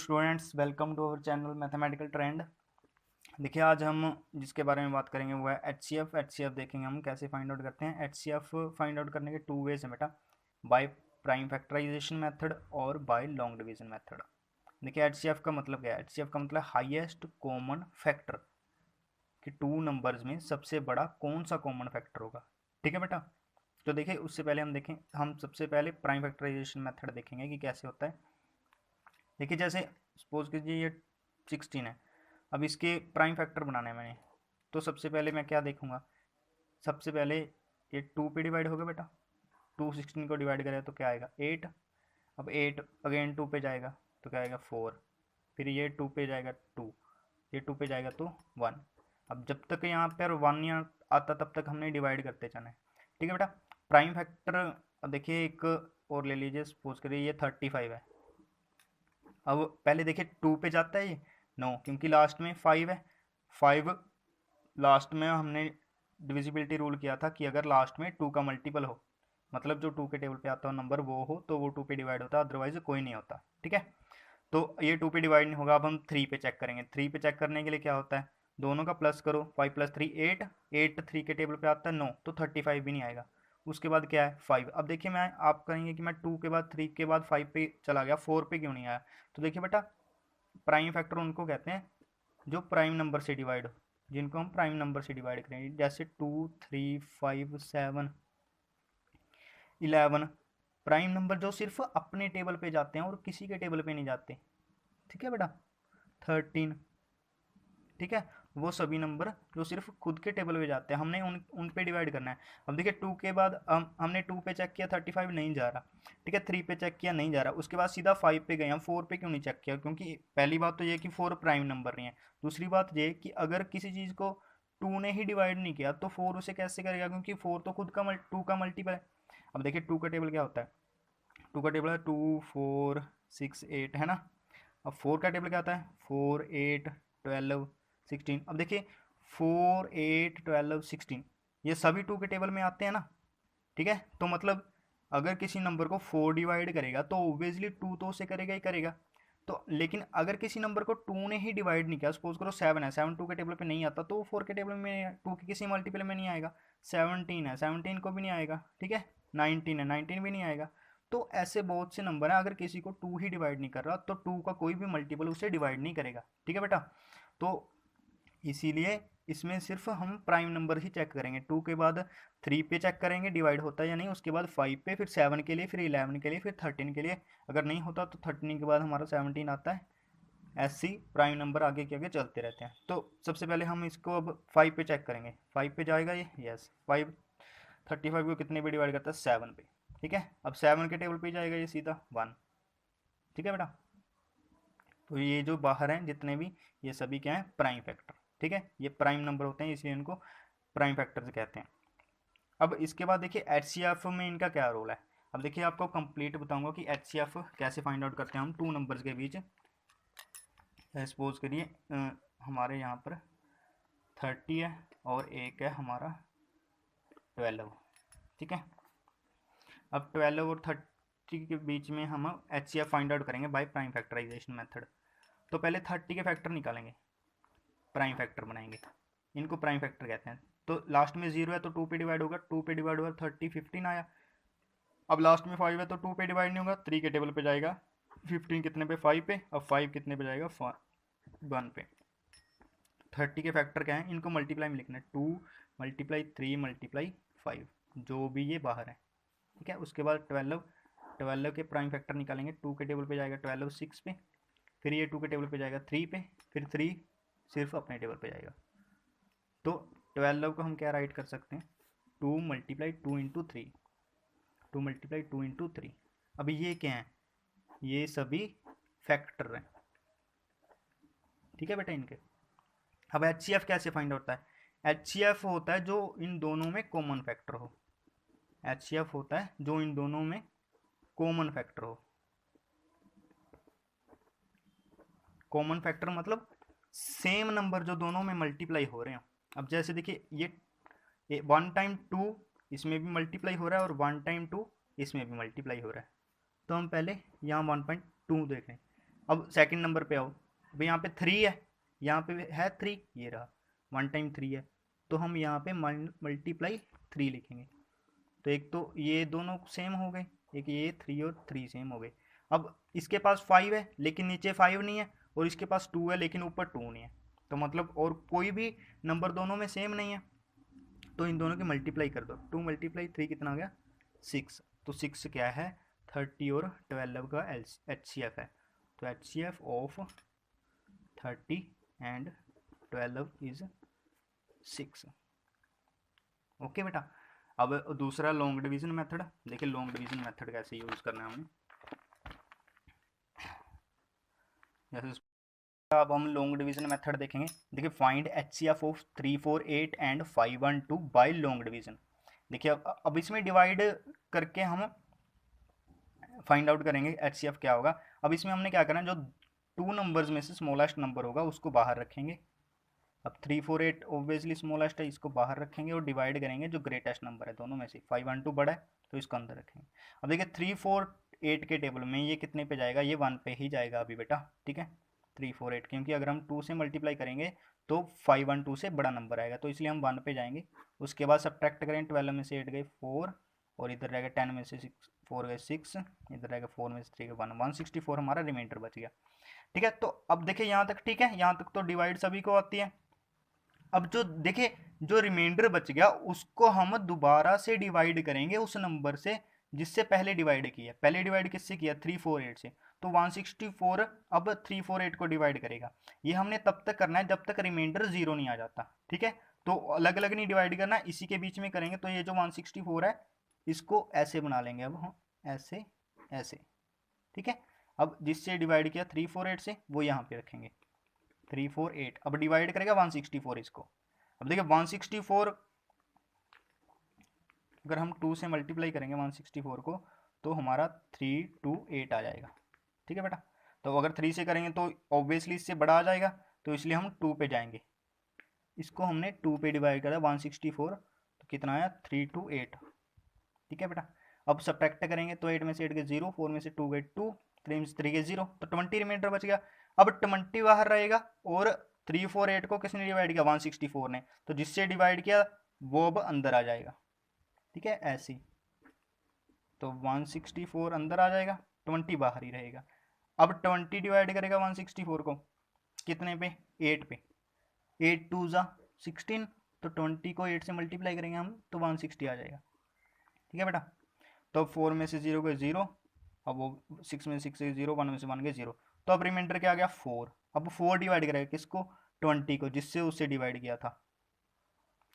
Students, welcome to our channel mathematical trend. देखिए, आज हम जिसके बारे में बात करेंगे वो है एचसीएफ। एचसीएफ देखेंगे हम कैसे फाइंड आउट करते हैं। एचसीएफ फाइंड आउट करने के टू वेज हैं बेटा, बाय प्राइम फैक्टराइजेशन मेथड और बाय लॉन्ग डिवीजन मेथड। देखिए, एचसीएफ का मतलब क्या है। एचसीएफ का मतलब हाईएस्ट कॉमन फैक्टर कि टू नंबर्स में सबसे बड़ा कौन सा कॉमन फैक्टर होगा। ठीक है बेटा। तो देखिए, उससे पहले हम सबसे पहले प्राइम फैक्टराइजेशन मेथड देखेंगे कि कैसे होता है। देखिए, जैसे सपोज कीजिए ये 16 है। अब इसके प्राइम फैक्टर बनाना है मैंने, तो सबसे पहले मैं क्या देखूंगा। सबसे पहले ये 2 पे डिवाइड होगा बेटा। 2 16 को डिवाइड करें तो क्या आएगा 8। अब 8 अगेन 2 पे जाएगा तो क्या आएगा 4। फिर ये 2 पे जाएगा 2, ये 2 पे जाएगा तो 1। अब जब तक यहाँ पर 1 नहीं आता तब तक हमने डिवाइड करते जाना है। ठीक है बेटा। प्राइम फैक्टर अब देखिए एक और ले लीजिए, सपोज करिए ये 35 है। अब पहले देखिए 2 पे जाता है ये, नो, क्योंकि लास्ट में 5 है। 5 लास्ट में हमने डिविजिबिलिटी रूल किया था कि अगर लास्ट में 2 का मल्टीपल हो, मतलब जो 2 के टेबल पे आता हो नंबर वो हो, तो वो 2 पे डिवाइड होता है, अदरवाइज कोई नहीं होता। ठीक है। तो ये 2 पे डिवाइड नहीं होगा। अब हम 3 पे चेक करेंगे। 3 पे चेक करने के लिए क्या होता है, दोनों का प्लस करो। 5 + 3 8। 8 3 के टेबल पे आता है, नो, तो 35 भी नहीं आएगा। उसके बाद क्या है 5। अब देखिए, मैं आप कहेंगे कि मैं 2 के बाद 3 के बाद 5 पे चला गया, 4 पे क्यों नहीं आया। तो देखिए बेटा, प्राइम फैक्टर उनको कहते हैं जो प्राइम नंबर से डिवाइड हो, जिनको हम प्राइम नंबर से डिवाइड करेंगे। जैसे 2 3 5 7 11 प्राइम नंबर जो सिर्फ अपने टेबल पे जाते हैं और किसी के टेबल पे नहीं जाते। ठीक है बेटा। 13, ठीक है, वो सभी नंबर जो सिर्फ खुद के टेबल पे जाते हैं, हमने उन पे डिवाइड करना है। अब देखिए 2 के बाद हमने 2 पे चेक किया 35 नहीं जा रहा। ठीक है, 3 पे चेक किया नहीं जा रहा। उसके बाद सीधा 5 पे गए हम। 4 पे क्यों नहीं चेक किया, क्योंकि पहली बात तो ये कि 4 प्राइम नंबर नहीं है। दूसरी बात ये कि अगर किसी चीज़ को 2 ने ही डिवाइड नहीं किया तो 4 उसे कैसे करेगा, क्योंकि 4 तो खुद का 2 का मल्टीपल है। अब देखिए 2 का टेबल क्या होता है। 2 का टेबल है 2 4 6 8, है ना। अब 4 का टेबल क्या आता है 4 8 12 16। अब देखिए 4 8 12 16 ये सभी 2 के टेबल में आते हैं ना। ठीक है, तो मतलब अगर किसी नंबर को 4 डिवाइड करेगा तो ऑब्वियसली 2 तो उसे करेगा ही करेगा। तो लेकिन अगर किसी नंबर को 2 ने ही डिवाइड नहीं किया, सपोज करो 7 है, 7 2 के टेबल पे नहीं आता तो 4 के टेबल में 2 के किसी मल्टीपल में नहीं आएगा। 17 है, 17 को भी नहीं आएगा। ठीक है, 19 है, 19 भी नहीं आएगा। तो ऐसे बहुत से नंबर हैं, अगर किसी को 2 ही डिवाइड नहीं कर रहा तो 2 का कोई भी मल्टीपल उसे डिवाइड नहीं करेगा। ठीक है बेटा। तो इसीलिए इसमें सिर्फ हम प्राइम नंबर ही चेक करेंगे। 2 के बाद 3 पे चेक करेंगे डिवाइड होता है या नहीं, उसके बाद 5 पे, फिर 7 के लिए, फिर 11 के लिए, फिर 13 के लिए। अगर नहीं होता तो 13 के बाद हमारा 17 आता है। ऐसी प्राइम नंबर आगे के आगे चलते रहते हैं। तो सबसे पहले हम इसको अब 5 पे चेक करेंगे। 5 पे जाएगा ये, यस। 5 35 को कितने पे डिवाइड करता है 7 पे। ठीक है, अब 7 के टेबल पे जाएगा ये सीधा 1। ठीक है बेटा। तो ये जो बाहर हैं जितने भी, ये सभी क्या हैं प्राइम फैक्टर। ठीक है, ये प्राइम नंबर होते हैं इसलिए इनको प्राइम फैक्टर्स कहते हैं। अब इसके बाद देखिए एचसीएफ में इनका क्या रोल है। अब देखिए आपको कंप्लीट बताऊंगा कि एचसीएफ कैसे फाइंड आउट करते हैं हम टू नंबर्स के बीच। सपोज करिए हमारे यहाँ पर 30 है और एक है हमारा 12। ठीक है, अब 12 और 30 के बीच में हम एचसीएफ फाइंड आउट करेंगे बाय प्राइम फैक्टराइजेशन मेथड। तो पहले 30 के फैक्टर निकालेंगे, प्राइम फैक्टर बनाएंगे, इनको प्राइम फैक्टर कहते हैं। तो लास्ट में 0 है तो 2 पे डिवाइड होगा, 2 पे डिवाइड हुआ 30 15 आया। अब लास्ट में 5 है तो 2 पे डिवाइड नहीं होगा, 3 के टेबल पे जाएगा। 15 कितने पे 5 पे, अब 5 कितने पे जाएगा 1 पे। 30 के फैक्टर क्या है, इनको मल्टीप्लाई में लिखना है। 2 × 3 × 5, जो भी ये बाहर है। ठीक है, उसके बाद 12 के प्राइम फैक्टर निकालेंगे। 2 के टेबल पे जाएगा 12 6 पे, फिर ये 2 के टेबल पे जाएगा 3 पे, फिर 3 सिर्फ अपने टेबल पे जाएगा। तो 12 को हम क्या राइट कर सकते हैं 2 × 2 × 3, 2 × 2 × 3। अभी ये क्या है, ये सभी फैक्टर हैं। ठीक है बेटा इनके। अब एचसीएफ कैसे फाइंड होता है। एचसीएफ होता है जो इन दोनों में कॉमन फैक्टर हो। एचसीएफ होता है जो इन दोनों में कॉमन फैक्टर हो। कॉमन फैक्टर मतलब सेम नंबर जो दोनों में मल्टीप्लाई हो रहे हैं। अब जैसे देखिए ये 1 टाइम 2 इसमें भी मल्टीप्लाई हो रहा है और 1 टाइम 2 इसमें भी मल्टीप्लाई हो रहा है। तो हम पहले यहाँ 1.2 देख रहे हैं। अब सेकंड नंबर पे आओ, अब यहाँ पे 3 है, यहाँ पे है 3, ये रहा 1 टाइम 3 है, तो हम यहाँ पे मल्टीप्लाई 3 लिखेंगे। तो एक तो ये दोनों सेम हो गए, एक ये 3 और 3 सेम हो गए। अब इसके पास 5 है लेकिन नीचे 5 नहीं है, और इसके पास 2 है लेकिन ऊपर 2 नहीं है, तो मतलब और कोई भी नंबर दोनों में सेम नहीं है, तो इन दोनों की मल्टीप्लाई कर दो। 2 मल्टीप्लाई 3 कितना आ गया 6। तो 6 क्या है 30 और 12 का HCF है, तो HCF of 30 and 12 is 6। Okay बेटा। अब दूसरा लॉन्ग डिवीजन मेथड, देखिए लॉन्ग डिवीजन मेथड कैसे यूज करना है हमें। जैसे अब हम लॉन्ग डिवीजन मेथड देखेंगे। देखिए find HCF of 348 and 512 by long division. देखिए अब इसमें डिवाइड करके हम फाइंड आउट करेंगे HCF क्या होगा। अब इसमें हमने क्या करना है, जो 2 नंबर्स में से स्मॉलेस्ट नंबर होगा उसको बाहर रखेंगे। अब 348 ऑब्वियसली स्मॉलेस्ट है, इसको बाहर रखेंगे और डिवाइड करेंगे जो ग्रेटेस्ट नंबर है दोनों में से। 512 बड़ा है तो इसको अंदर रखेंगे। अब देखिए 348 के टेबल में ये कितने पे जाएगा, ये 1 पे ही जाएगा अभी बेटा, ठीक है 348, क्योंकि अगर हम 2 से मल्टीप्लाई करेंगे तो 512 से बड़ा नंबर आएगा, तो इसलिए हम 1 पे जाएंगे। उसके बाद सब्ट्रैक्ट करें, 12 में से 8 गए 4, और इधर रहेगा 10 में से 4 गए 6, इधर रहेगा 4 में से 3 गए 1, 164 हमारा रिमाइंडर बच गया। ठीक है, तो अब देखिए यहाँ तक ठीक है, यहाँ तक तो डिवाइड सभी को आती है। अब जो देखिए जो रिमाइंडर बच गया उसको हम दोबारा से डिवाइड करेंगे उस नंबर से जिससे पहले डिवाइड किया। पहले डिवाइड किससे किया 348 से, तो 164 अब 348 को डिवाइड करेगा। ये हमने तब तक करना है जब तक रिमाइंडर 0 नहीं आ जाता, ठीक है। तो अलग अलग नहीं डिवाइड करना, इसी के बीच में करेंगे। तो ये जो 164 है इसको ऐसे बना लेंगे अब हम, ऐसे ऐसे, ठीक है। अब जिससे डिवाइड किया 348 से वो यहाँ पे रखेंगे 348, अब डिवाइड करेगा 164 इसको। अब देखिए 164 अगर हम 2 से मल्टीप्लाई करेंगे 164 को तो हमारा 328 आ जाएगा, ठीक है बेटा। तो अगर 3 से करेंगे तो ऑब्वियसली इससे बड़ा आ जाएगा, तो इसलिए हम 2 पे जाएंगे। इसको हमने 2 पे डिवाइड करा 164, तो कितना आया 328, ठीक है बेटा। अब सब्ट्रैक्ट करेंगे तो 8 में से 8 गए 0, 4 में से 2 गए 2, 3 में से 3 गए 0, तो 20 रिमाइंडर बच गया। अब 20 बाहर रहेगा और 348 को किसने डिवाइड किया 164 ने, तो जिससे डिवाइड किया वो अब अंदर आ जाएगा, ठीक है ऐसे। तो 164 अंदर आ जाएगा, 20 बाहर ही रहेगा। अब 20 डिवाइड करेगा 164 को कितने पे 8 पे, 8 2 जा 16, तो 20 को 8 से मल्टीप्लाई करेंगे हम तो 160 आ जाएगा, ठीक है बेटा। तो 4 में से 0 गए 0, अब वो 6 में से 6 गए 0, 1 में से 1 गए 0, तो अब रिमाइंडर क्या आ गया 4। अब 4 डिवाइड करेगा किसको 20 को, जिससे उससे डिवाइड किया था।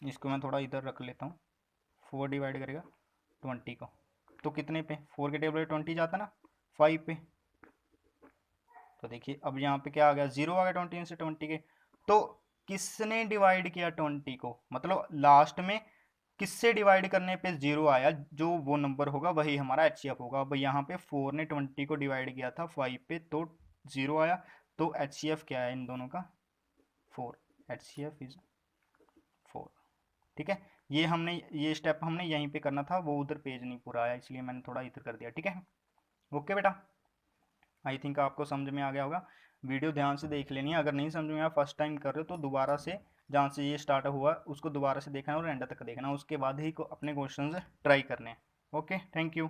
इसको मैं थोड़ा इधर रख लेता हूँ। 4 डिवाइड करेगा 20 को तो कितने पे 4 के टेबल 20 जाता ना 5 पे। तो देखिए अब यहाँ पे क्या आ गया 0 आ गया 20 से 20 के। तो किसने डिवाइड किया 20 को, मतलब लास्ट में किससे डिवाइड करने पे 0 आया, जो वो नंबर होगा वही हमारा HCF होगा। अब यहाँ पे 4 ने 20 को डिवाइड किया था 5 पे तो 0 आया, तो HCF क्या है इन दोनों का 4, HCF इज 4, ठीक है। ये स्टेप हमने यहीं पे करना था, वो उधर पेज नहीं पूरा आया इसलिए मैंने थोड़ा इधर कर दिया, ठीक है। ओके बेटा, आई थिंक आपको समझ में आ गया होगा। वीडियो ध्यान से देख लेनी है, अगर नहीं समझ में आया फर्स्ट टाइम कर रहे हो तो दोबारा से जहाँ से ये स्टार्ट हुआ उसको दोबारा से देखना और एंड तक देखना, उसके बाद ही अपने क्वेश्चन ट्राई करने हैं। Okay, thank you.